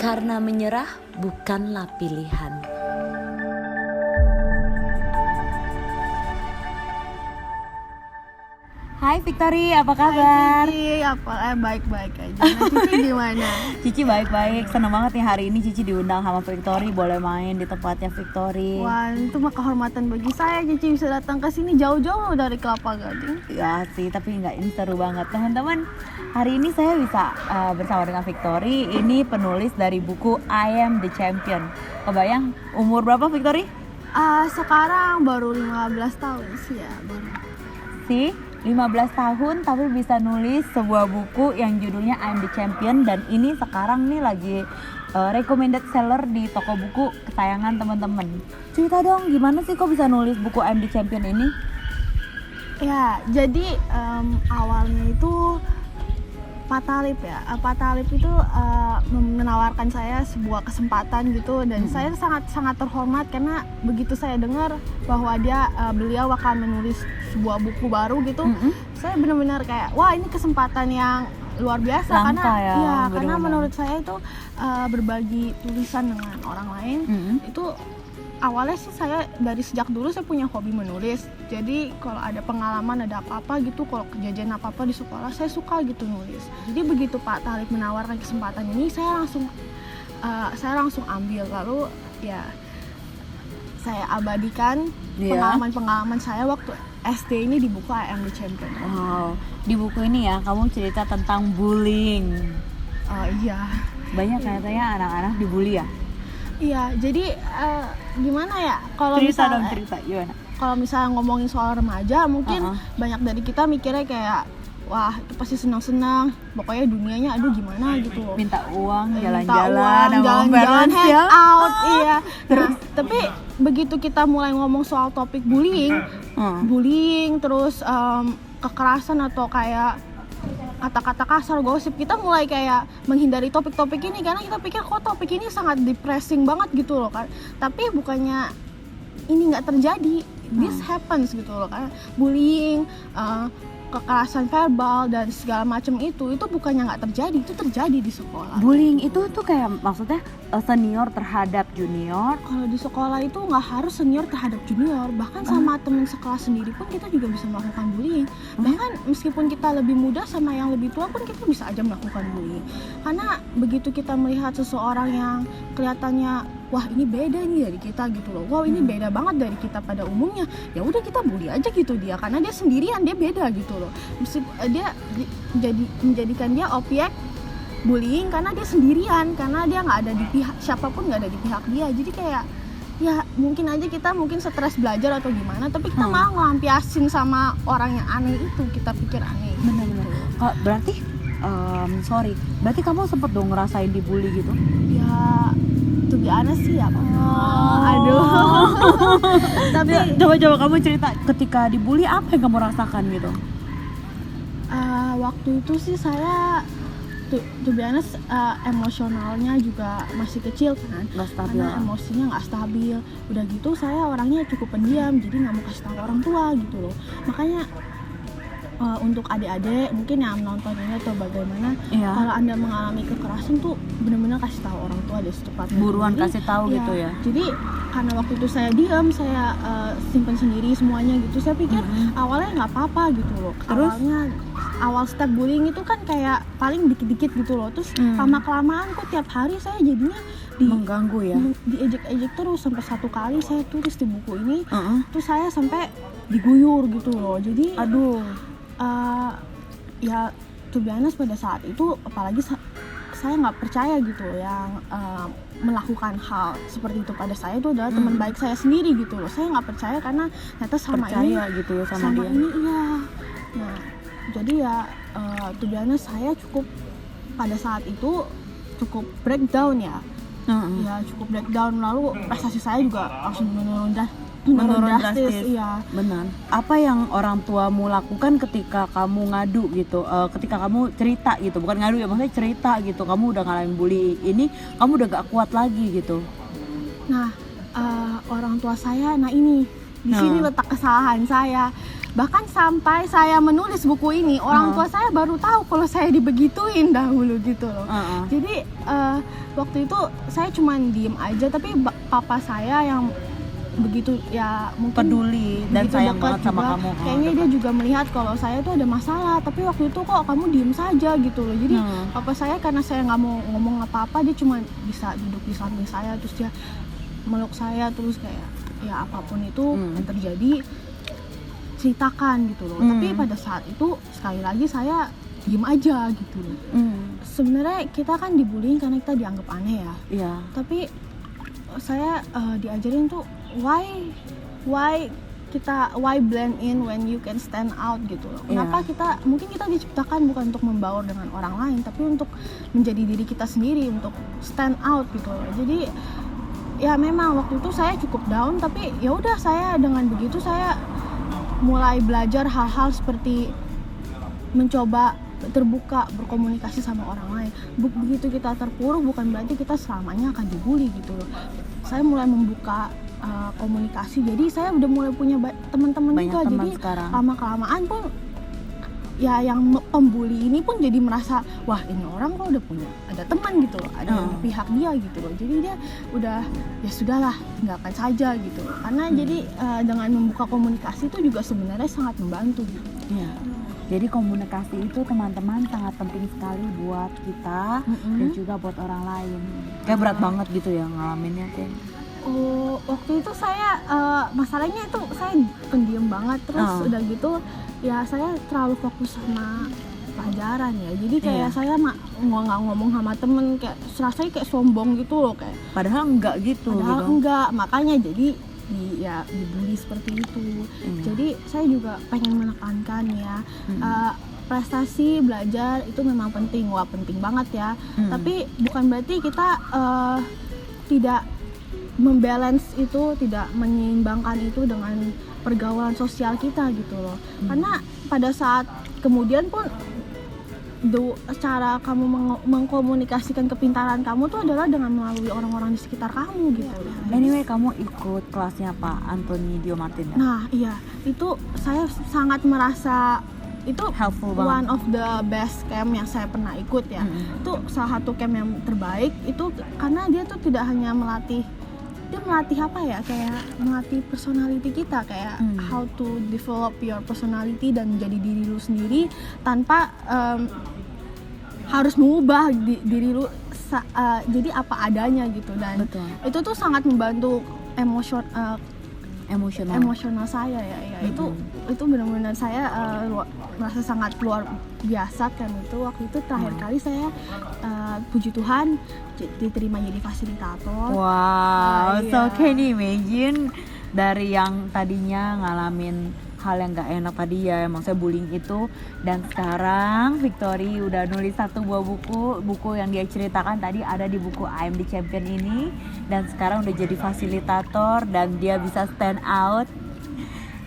Karena menyerah bukanlah pilihan. Hai Victory, apa kabar? Hai Cici, baik-baik aja. Nah, Cici gimana? Cici baik-baik, seneng banget nih hari ini Cici diundang sama Victory, boleh main di tempatnya Victory. Wah, itu mah kehormatan bagi saya Cici bisa datang ke sini jauh-jauh dari Kelapa Gading. Ya sih, tapi ini seru banget teman-teman. Hari ini saya bisa bersama dengan Victory, ini penulis dari buku I Am The Champion. Kebayang umur berapa Victory? Sekarang baru 15 tahun sih ya, baru. Sih, 15 tahun tapi bisa nulis sebuah buku yang judulnya I Am The Champion, dan ini sekarang nih lagi recommended seller di toko buku kesayangan teman-teman. Cerita dong, gimana sih kok bisa nulis buku I Am The Champion ini? Ya, jadi awalnya itu Pak Talib ya. Pak Talib itu menawarkan saya sebuah kesempatan gitu, dan saya sangat terhormat karena begitu saya dengar bahwa beliau akan menulis sebuah buku baru gitu, saya benar-benar kayak wah, ini kesempatan yang luar biasa. Langka karena menurut saya itu berbagi tulisan dengan orang lain itu awalnya sih saya dari sejak dulu saya punya hobi menulis. Jadi kalau ada pengalaman, ada apa-apa gitu, kalau kejadian apa-apa di sekolah, saya suka gitu nulis. Jadi begitu Pak Talib menawarkan kesempatan ini, saya langsung ambil. Lalu ya saya abadikan pengalaman-pengalaman saya waktu SD ini di buku I Am The Champion. Wow, di buku ini ya kamu cerita tentang bullying. Iya. Banyak katanya anak-anak dibully ya? Iya, jadi gimana ya? Kalau cerita gimana? Kalau misalnya ngomongin soal remaja, mungkin banyak dari kita mikirnya kayak wah, itu pasti senang-senang, pokoknya dunianya aduh gimana gitu loh. Minta uang, jalan-jalan, hang out, iya. Nah, tapi begitu kita mulai ngomong soal topik bullying, terus kekerasan atau kayak kata-kata kasar, gosip, kita mulai kayak menghindari topik-topik ini karena kita pikir kok topik ini sangat depressing banget gitu loh kan. Tapi bukannya ini nggak terjadi, this happens gitu loh kan. Bullying, kekerasan verbal dan segala macam itu bukannya nggak terjadi, itu terjadi di sekolah. Bullying itu tuh kayak maksudnya senior terhadap junior. Kalau di sekolah itu nggak harus senior terhadap junior, bahkan sama teman sekelas sendiri pun kita juga bisa melakukan bullying. Bahkan meskipun kita lebih muda sama yang lebih tua pun kita bisa aja melakukan bullying. Karena begitu kita melihat seseorang yang kelihatannya wah, ini beda nih dari kita gitu loh. Wow, ini beda banget dari kita pada umumnya. Ya udah, kita bully aja gitu dia, karena dia sendirian, dia beda gitu loh. Dia menjadikan dia objek bullying karena dia sendirian, karena dia nggak ada di pihak siapapun, nggak ada di pihak dia. Jadi kayak ya mungkin aja kita stres belajar atau gimana, tapi kita malah ngelampiasin sama orang yang aneh itu, kita pikir aneh. Benar-benar. Berarti berarti kamu sempet dong ngerasain dibully gitu? Ya, to be honest sih ya. Aduh. Tapi coba kamu cerita ketika dibully apa yang kamu rasakan gitu? Waktu itu sih saya to be honest, emosionalnya juga masih kecil kan, karena emosinya nggak stabil. Udah gitu saya orangnya cukup pendiam, jadi nggak mau kasih tahu orang tua gitu loh. Makanya untuk adik-adik mungkin yang menonton ini atau bagaimana, kalau Anda mengalami kekerasan tuh benar-benar kasih tahu orang tua deh secepatnya. Buruan kasih tahu gitu ya. Jadi karena waktu itu saya diam, saya simpan sendiri semuanya gitu. Saya pikir awalnya nggak apa-apa gitu loh. Terus? Awal step bullying itu kan kayak paling dikit-dikit gitu loh. Terus lama-kelamaan kok tiap hari saya jadinya mengganggu ya. Diejek-ejek terus, sampai satu kali saya tulis di buku ini, terus saya sampai diguyur gitu loh. Jadi ya to be honest, pada saat itu apalagi saya nggak percaya gitu yang melakukan hal seperti itu pada saya itu adalah teman baik saya sendiri gitu loh. Saya nggak percaya karena ternyata sama percaya ini gitu ya sama dia. Ini iya. Nah, jadi ya to be honest, saya pada saat itu cukup breakdown ya. Ya cukup breakdown, lalu prestasi saya juga langsung menurun drastis. Iya. Benar. Apa yang orang tuamu lakukan ketika kamu ngadu gitu? Ketika kamu cerita gitu, bukan ngadu ya, maksudnya cerita gitu. Kamu udah ngalamin bully ini, kamu udah gak kuat lagi gitu. Nah, orang tua saya, ini di sini letak kesalahan saya. Bahkan sampai saya menulis buku ini, orang tua saya baru tahu kalau saya dibegituin dahulu gitu loh. Jadi waktu itu saya cuma diem aja, tapi papa saya yang begitu ya mungkin Peduli dan begitu sayang dekat banget sama juga, kamu. kayaknya dia juga melihat kalau saya tuh ada masalah, tapi waktu itu kok kamu diem saja gitu loh. Jadi papa saya, karena saya nggak mau ngomong apa-apa, dia cuma bisa duduk di samping saya, terus dia meluk saya, terus kayak ya apapun itu yang terjadi ceritakan gitu loh. Tapi pada saat itu sekali lagi saya diem aja gitu loh. Sebenarnya kita kan dibullying karena kita dianggap aneh ya. Iya. Tapi saya diajarin tuh why blend in when you can stand out gitu loh. Kenapa mungkin kita diciptakan bukan untuk membaur dengan orang lain, tapi untuk menjadi diri kita sendiri, untuk stand out gitu loh. Jadi ya memang waktu itu saya cukup down, tapi ya udah, saya dengan begitu saya mulai belajar hal-hal seperti mencoba terbuka berkomunikasi sama orang lain. Begitu kita terpuruk bukan berarti kita selamanya akan dibully gitu loh. Saya mulai membuka komunikasi, jadi saya udah mulai punya teman-teman juga. Jadi lama-kelamaan pun ya yang pembuli ini pun jadi merasa, wah ini orang kok udah punya ada teman gitu loh, ada pihak dia gitu loh. Jadi dia udah ya sudahlah, tinggalkan saja gitu loh. Karena jadi dengan membuka komunikasi itu juga sebenarnya sangat membantu gitu. Iya. Jadi komunikasi itu teman-teman sangat penting sekali buat kita dan juga buat orang lain. Kayak berat banget gitu ya ngalaminnya kayak. Waktu itu saya masalahnya itu saya pendiam banget, terus udah gitu ya saya terlalu fokus sama pelajaran ya. Jadi kayak saya nggak ngomong sama temen, kayak rasanya kayak sombong gitu loh, kayak padahal enggak gitu. Enggak, makanya jadi dibully seperti itu. Jadi saya juga pengen menekankan ya, prestasi belajar itu memang penting, penting banget ya. Tapi bukan berarti kita tidak membalance itu, tidak menyeimbangkan itu dengan pergaulan sosial kita gitu loh. Karena pada saat kemudian pun cara kamu mengkomunikasikan kepintaran kamu tuh adalah dengan melalui orang-orang di sekitar kamu gitu. Anyway, kamu ikut kelasnya Pak Anthony Dio Martin ya? Nah iya, itu saya sangat merasa itu helpful one banget. of the best camp yang saya pernah ikut ya. Itu salah satu camp yang terbaik itu karena dia tuh tidak hanya melatih apa ya, kayak melatih personality kita, kayak how to develop your personality dan menjadi diri lu sendiri tanpa harus mengubah diri lu jadi apa adanya gitu. Dan itu tuh sangat membantu emosional saya ya. Itu benar-benar saya merasa sangat luar biasa kan. Itu waktu itu terakhir kali saya puji Tuhan diterima jadi fasilitator. Wow, so can you imagine dari yang tadinya ngalamin hal yang gak enak tadi ya, emang saya bullying itu, dan sekarang Victory udah nulis satu buah buku yang dia ceritakan tadi ada di buku I Am The Champion ini, dan sekarang udah jadi fasilitator dan dia bisa stand out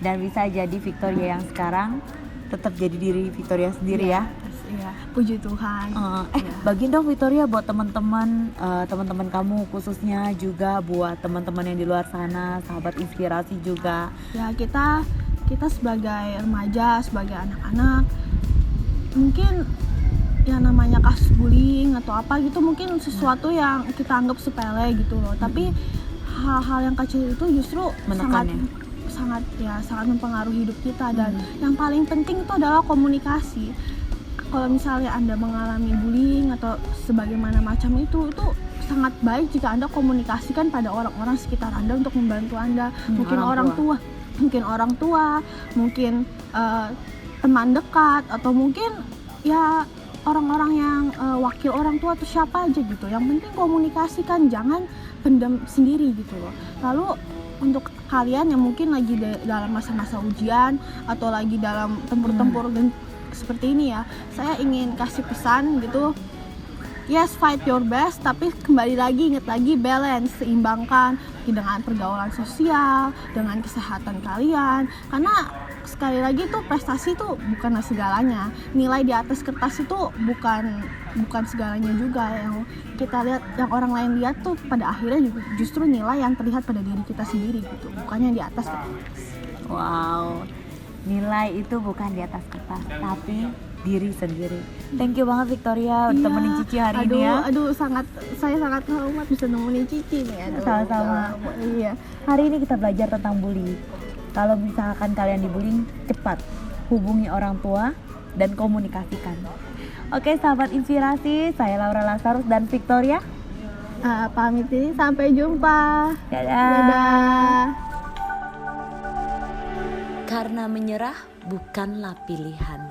dan bisa jadi Victoria yang sekarang, tetap jadi diri Victoria sendiri ya. Iya, puji Tuhan. Bagiin dong Victoria buat teman-teman kamu, khususnya juga buat teman-teman yang di luar sana, sahabat inspirasi juga. Ya kita sebagai remaja, sebagai anak-anak, mungkin yang namanya kasus bullying atau apa gitu mungkin sesuatu yang kita anggap sepele gitu loh. Tapi hal-hal yang kecil itu justru sangat mempengaruhi hidup kita. Dan yang paling penting itu adalah komunikasi. Kalau misalnya Anda mengalami bullying atau sebagaimana macam itu sangat baik jika Anda komunikasikan pada orang-orang sekitar Anda untuk membantu Anda. Mungkin orang tua, mungkin teman dekat, atau mungkin ya orang-orang yang wakil orang tua atau siapa aja gitu. Yang penting komunikasikan, jangan pendam sendiri gitu loh. Lalu untuk kalian yang mungkin lagi dalam masa-masa ujian atau lagi dalam tempur-tempur dan seperti ini ya, saya ingin kasih pesan gitu. Yes, fight your best, tapi kembali lagi, ingat lagi, balance, seimbangkan dengan pergaulan sosial, dengan kesehatan kalian. Karena sekali lagi tuh prestasi tuh bukanlah segalanya. Nilai di atas kertas itu bukan segalanya juga. Yang kita lihat, yang orang lain lihat tuh pada akhirnya justru nilai yang terlihat pada diri kita sendiri gitu, bukannya di atas kertas. Wow. nilai itu bukan di atas kertas, tapi diri sendiri. Thank you banget Victoria untuk temenin Cici hari ini ya. Saya sangat hormat bisa nemenin Cici nih. Sama-sama. Iya. Hari ini kita belajar tentang bully. Kalau misalkan kalian dibullying, cepat hubungi orang tua dan komunikasikan. Oke, sahabat inspirasi, saya Laura Lazarus dan Victoria. Pamit ini, sampai jumpa. Dadah. Dadah. Karena menyerah bukanlah pilihan,